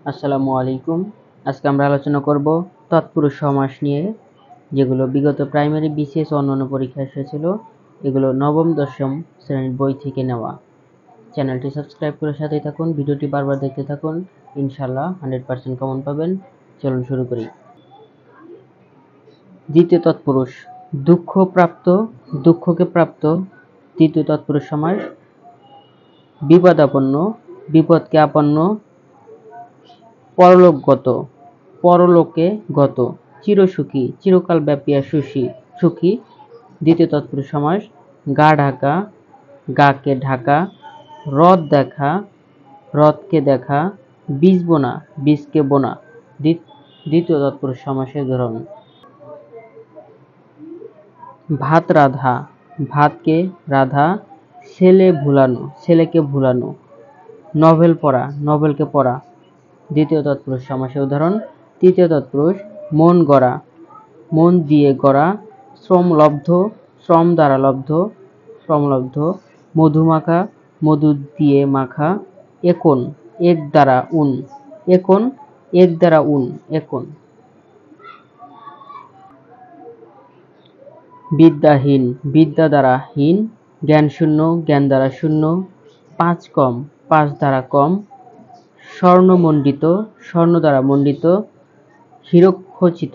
আসসালামু আলাইকুম। আজকে আমরা আলোচনা করব তৎপুরুষ সমাস নিয়ে, যেগুলো বিগত প্রাইমারি, বিসিএস ও অন্যান্য পরীক্ষায় এসেছিল। এগুলো নবম দশম শ্রেণীর বই থেকে নেওয়া। চ্যানেলটি সাবস্ক্রাইব করে সাথেই থাকুন, ভিডিওটি বারবার দেখতে থাকুন, ইনশাল্লাহ 100% কমন পাবেন। চলুন শুরু করি। দ্বিতীয় তৎপুরুষ, দুঃখ প্রাপ্ত, দুঃখকে প্রাপ্ত। তৃতীয় তৎপুরুষ সমাস, বিপদাপন্ন, বিপদকে আপন্ন। পরলোকগত, পরলোকে গত। চিরসুখী, চিরকাল ব্যাপিয়া সুখী। দ্বিতীয় তৎপুরুষ সমাস, গা ঢাকা, গাকে ঢাকা। রথ দেখা, রথকে দেখা। বীজ বোনা, বীজকে বোনা। দ্বিতীয় তৎপুরুষ সমাসের ধরন। ভাত রাধা, ভাতকে রাধা। ছেলে ভুলানো, ছেলেকে ভুলানো। নভেল পড়া, নভেলকে পড়া। দ্বিতীয় তৎপুরুষ সমাসের উদাহরণ। তৃতীয় তৎপুরুষ, মন গড়া, মন দিয়ে গড়া। শ্রমলব্ধ, শ্রম দ্বারা লব্ধ, শ্রমলব্ধ। মধুমাখা, মধু দিয়ে মাখা। একন, এক দ্বারা উন, একন, এক দ্বারা উন, একন। বিদ্যাহীন, বিদ্যা দ্বারা হীন। জ্ঞান শূন্য, জ্ঞান দ্বারা শূন্য। পাঁচ কম, পাঁচ দ্বারা কম। স্বর্ণমণ্ডিত, স্বর্ণ দ্বারা মণ্ডিত। হীরক খচিত,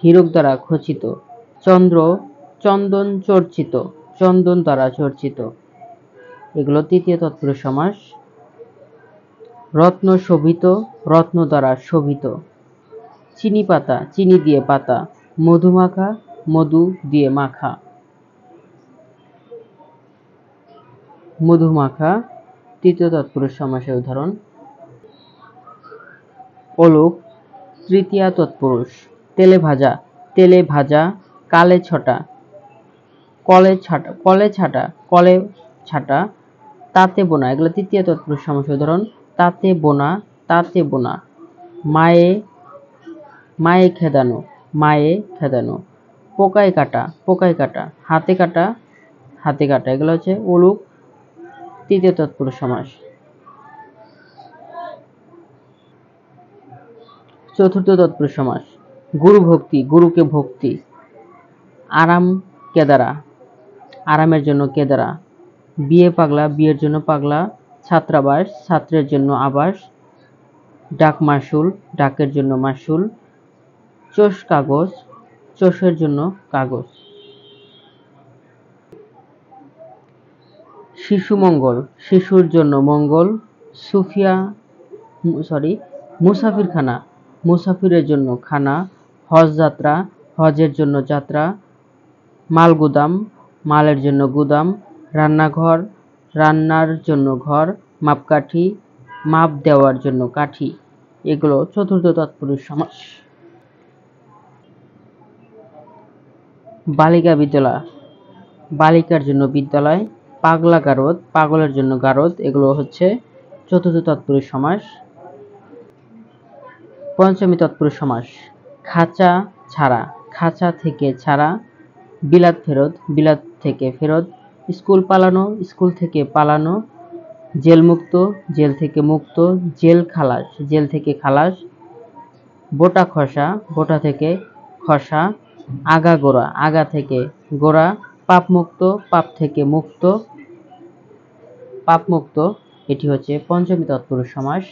হীরক দ্বারা খচিত। চন্দ্র, চন্দন চর্চিত, চন্দন দ্বারা চর্চিত। এগুলো তৃতীয় তৎপুরুষ সমাস। রত্ন শোভিত, রত্ন দ্বারা শোভিত। চিনি পাতা, চিনি দিয়ে পাতা। মধুমাখা, মধু দিয়ে মাখা। মধুমাখা তৃতীয় তৎপুরুষ সমাসের উদাহরণ। অলোক তৃতীয়া তৎপুরুষ। তেলে ভাজা, তেলে ভাজা। কালে ছটা, কলে ছাটা, কলে ছাটা, কলে ছাটা। তাতে বোনা, এগুলো তৃতীয় তৎপুরুষ সমাসের উদাহরণ। তাতে বোনা, তাতে বোনা। মায়ে, মায়ে খেদানো, মায়ে খেদানো। পোকায় কাটা, পোকায় কাটা। হাতে কাটা, হাতে কাটা। এগুলো হচ্ছে অলুক তৃতীয় তৎপুরুষ সমাস। চতুর্থ তৎপুরুষ সমাস। গুরু ভক্তি, গুরুকে ভক্তি। আরাম কেদারা, আরামের জন্য কেদারা। বিয়ে পাগলা, বিয়ের জন্য পাগলা। ছাত্রাবাস, ছাত্রের জন্য আবাস। ডাক মাসুল, ডাকের জন্য মাসুল। চোষ কাগজ, চোষের জন্য কাগজ। শিশু মঙ্গল, শিশুর জন্য মঙ্গল। সুফিয়া, মুসাফিরখানা, মুসাফিরের জন্য খানা। হজ যাত্রা, হজের জন্য যাত্রা। মাল গুদাম, মালের জন্য গুদাম। রান্নাঘর, রান্নার জন্য ঘর। মাপকাঠি, মাপ দেওয়ার জন্য কাঠি। এগুলো চতুর্থ তৎপুরুষ সমাস। বালিকা বিদ্যালয়, বালিকার জন্য বিদ্যালয়। পাগলা গারদ, পাগলের জন্য গারদ। এগুলো হচ্ছে চতুর্থ তৎপুরুষ সমাস। পঞ্চমী তৎপুরুষ সমাস। খাঁচা ছাড়া, খাঁচা থেকে ছাড়া। বিলাত ফেরত, বিলাত থেকে ফেরত। স্কুল পালানো, স্কুল থেকে পালানো। জেল মুক্ত, জেল থেকে মুক্ত। জেল খালাস, জেল থেকে খালাস। বোটা খসা, বোটা থেকে খসা। আগা গোড়া, আগা থেকে গোড়া। পাপ মুক্ত, পাপ থেকে মুক্ত, পাপ মুক্ত। এটি হচ্ছে পঞ্চমী তৎপুরুষ সমাস।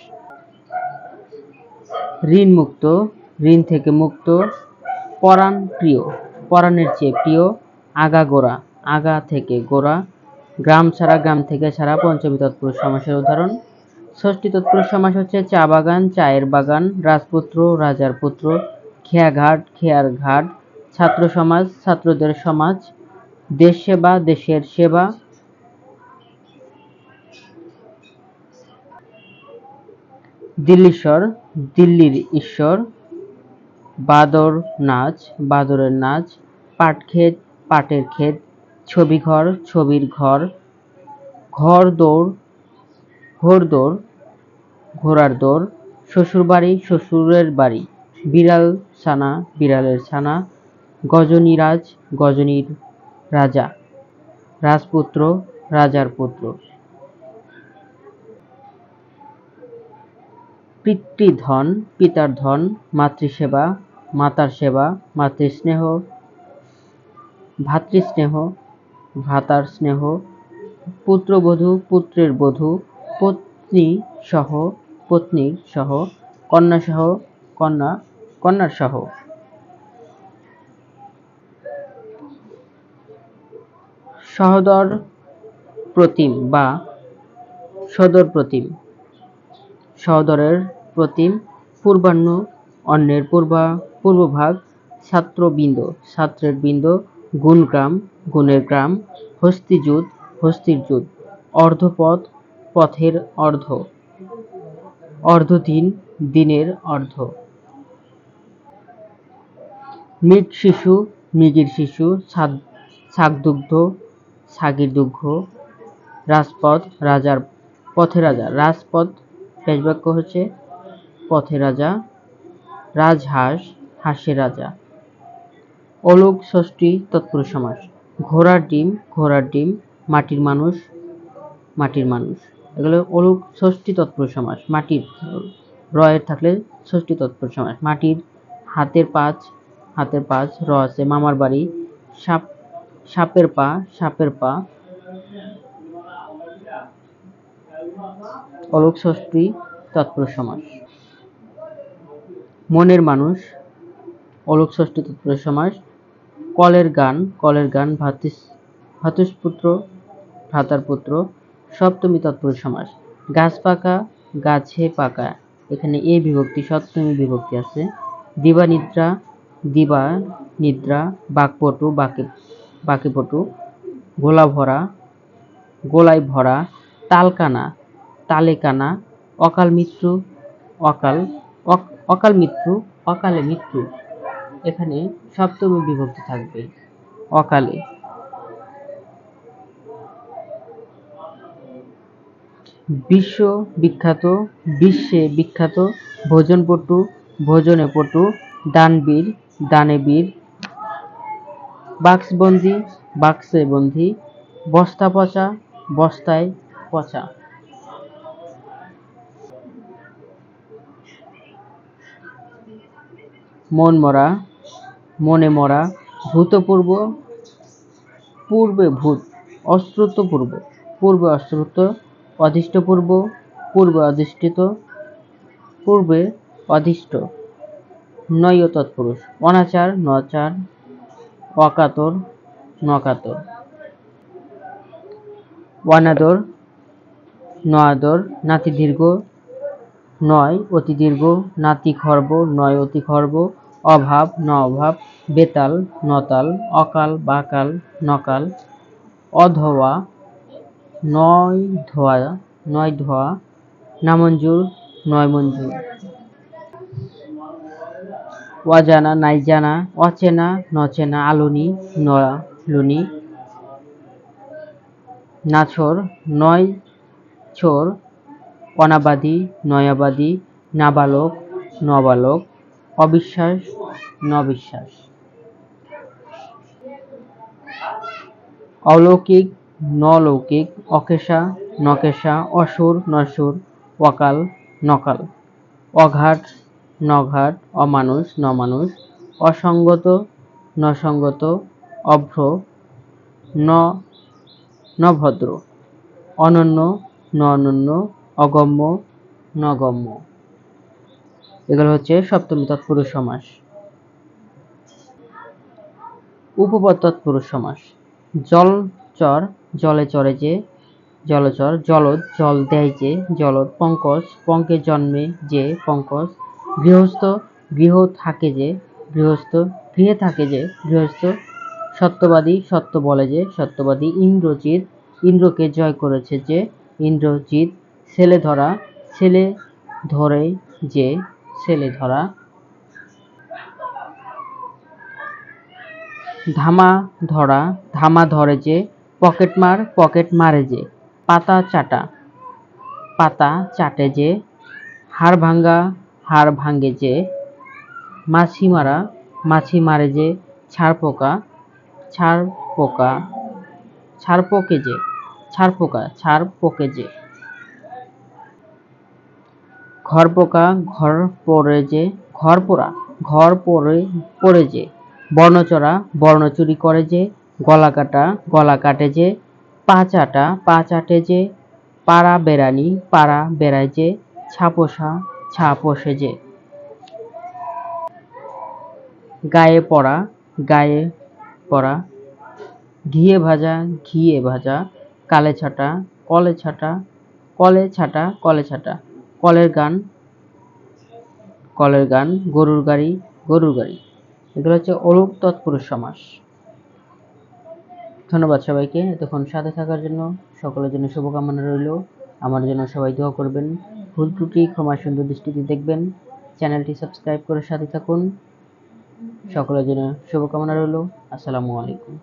ঋণ মুক্ত, ঋণ থেকে মুক্ত। পরাণ প্রিয়, পরাণের চেয়ে প্রিয়। আগা গোড়া, আগা থেকে গোড়া। গ্রাম ছাড়া, গ্রাম থেকে ছাড়া। পঞ্চমী তৎপুরুষ সমাসের উদাহরণ। ষষ্ঠী তৎপুরুষ সমাস হচ্ছে চা বাগান, চায়ের বাগান। রাজপুত্র, রাজার পুত্র। খেয়াঘাট, খেয়ার ঘাট। ছাত্র সমাজ, ছাত্রদের সমাজ। দেশ সেবা, দেশের সেবা। দিল্লীশ্বর, দিল্লির ঈশ্বর। বাদর নাচ, বাদরের নাচ। পাটক্ষেত, পাটের ক্ষেত। ছবিঘর, ছবির ঘর। ঘর দৌড়, ঘোর দৌড়, ঘোড়ার দৌড়। শ্বশুরবাড়ি, শ্বশুরের বাড়ি। বিড়াল ছানা, বিড়ালের ছানা। গজনীরাজ, গজনীর রাজা। রাজপুত্র, রাজার পুত্র। পিতৃধন, পিতার ধন, মাতৃসেবা, মাতার সেবা, মাতৃস্নেহ, ভ্রাতৃস্নেহ, ভ্রাতার স্নেহ, পুত্রবধূ, পুত্রের বধূ, পত্নী সহ, পত্নীর সহ, কন্যা সহ, কন্যা, কন্যার সহ। সহোদর প্রতিম বা সদর প্রতিম, সহোদরের প্রতিম, পূর্বাহ্ন, অন্যের পূর্বভাগ, ছাত্রবৃন্দ, ছাত্রের বৃন্দ, গুণগ্রাম, গুণের গ্রাম, হস্তিযুত, হস্তির যুত, অর্ধপথ, পথের অর্ধ, অর্ধদিন, দিনের অর্ধ। মৃগ শিশু, মৃগীর শিশু, ছাগদুগ্ধ, ছাগীর দুগ্ধ, রাজপথ, রাজার, পথে রাজা, রাজপথ পেশবাক্য হচ্ছে পথে রাজা, রাজহাঁস, হাঁসের রাজা। অলোক ষষ্ঠী তৎপুরুষ সমাস। ঘোড়ার ডিম, ঘোড়ার ডিম, মাটির মানুষ, মাটির মানুষ। এগুলো অলোক ষষ্ঠী তৎপুরুষ সমাস। মাটির রয়ের থাকলে ষষ্ঠী তৎপুরুষ সমাস। মাটির, হাতের পাঁচ, হাতের পাঁচ, র আছে মামার বাড়ি, সাপ, সাপের পা, সাপের পা, অলোক ষষ্ঠী তৎপুরুষ সমাস। মনের মানুষ, অলোক ষষ্ঠী তৎপুরুষ সমাস। কলের গান, কলের গান, ভ্রাতুষ্পুত্র, ভ্রাতার পুত্র, সপ্তমী তৎপুরুষ সমাস। গাছ পাকা, গাছে পাকা, এখানে এ বিভক্তি, সপ্তমী বিভক্তি আছে। দিবানিদ্রা, দিবা নিদ্রা, বাকপটু, বাকিপটু, গোলা ভরা, গোলায় ভরা, তালকানা, তালে কানা, অকাল মৃত্যু, অকাল, অকাল মৃত্যু, অকালে মৃত্যু, এখানে সপ্তমী বিভক্তি থাকবে অকালে। বিশ্ব বিখ্যাত, বিশ্বে বিখ্যাত, ভোজনপটু, ভোজনে পটু, দানবীর, দানে বীর, বাক্সবন্দী, বাক্সে বন্দী, বস্তা পচা, বস্তায় পচা। মন মরা, মনে মরা, ভূতপূর্ব, পূর্বে ভূত, অশ্রুত পূর্ব, পূর্বে অশ্রুত, অধিষ্ঠপূর্ব, পূর্বে অধিষ্ঠিত, পূর্বে অধিষ্ঠ। নয় তৎপুরুষ। অনাচার, নচার, অকাতর, নকাতর। অনাদর, নয়াদর, নাতি দীর্ঘ, নয় অতি দীর্ঘ, নাতি খর্ব, নয় অতি খর্ব, অভাব, ন অভাব, বেতাল, নতাল, অকাল, বাকাল, নকাল, অধোয়া, নয় ধোয়া, নয় ধোয়া, নামঞ্জুর, নয় মঞ্জুর। অজানা, নাই জানা, অচেনা, নচেনা, আলুনি, নলুনি, নাছোড়, নয় ছোড়, অনাবাদী, নয়াবাদী, নাবালক, নবালক, অবিশ্বাস, নবিশ্বাস। অলৌকিক, নলৌকিক, অকেশা, নকেশা, অসুর, নসুর, অকাল, নকাল, অঘাট, নঘাট, অমানুষ, নমানুষ, অসঙ্গত, নসঙ্গত, অভ্র, নভদ্র, অনন্য, অনন্য, অগম্য, নগম্য। এগুলো হচ্ছে সপ্তমী তৎপুরুষ সমাস। উপপদ তৎপুরুষ সমাস। জলচর, জলে চরে যে, জলচর। জলদ, জল দেয় যে, জলদ। পঙ্কজ, পঙ্কে জন্মে যে, পঙ্কজ। গৃহস্থ, গৃহ থাকে যে, গৃহস্থ। গৃহে থাকে যে, গৃহস্থ। সত্যবাদী, সত্য বলে যে, সত্যবাদী। ইন্দ্রজিৎ, ইন্দ্রকে জয় করেছে যে, ইন্দ্রজিৎ। ছেলে ধরা, ছেলে ধরে যে, ছেলে ধরা। ধামা ধরা, ধামা ধরে যে। পকেটমার, পকেট মারে যে। পাতা চাটা, পাতা চাটে যে। হাড় ভাঙ্গা, হাড় ভাঙ্গে যে। মাছি মারা, মাছি মারে যে। ছাড় পোকা, ছাড় পোকা, ছাড় পোকে যে। ছাড় পোকা, ছাড় পোকে যে। ঘর পোকা ঘর পড়ে যে, ঘর পোড়া ঘর পড়ে যে, বর্ণচোরা বর্ণ চুরি করে যে, গলা কাটা গলা কাটে যে, পা চাটে যে, পাড়া বেড়ানি পাড়া বেড়ায় যে, ছাপোষা ছাপোষে যে। গায়ে পড়া ঘিয়ে ভাজা, কালে ছাটা কলে ছাটা, কলের গান, গরুর গাড়ি। এগুলো হচ্ছে অরূপ তৎপুরুষ সমাস। ধন্যবাদ সবাইকে এতক্ষণ সাথে থাকার জন্য। সকলের জন্য শুভকামনা রইল। আমার জন্য সবাই দোয়া করবেন। ভুল ত্রুটি ক্ষমা সুন্দর দৃষ্টিতে দেখবেন। চ্যানেলটি সাবস্ক্রাইব করে সাথে থাকুন। সকলের জন্য শুভকামনা রইল। আসসালামু আলাইকুম।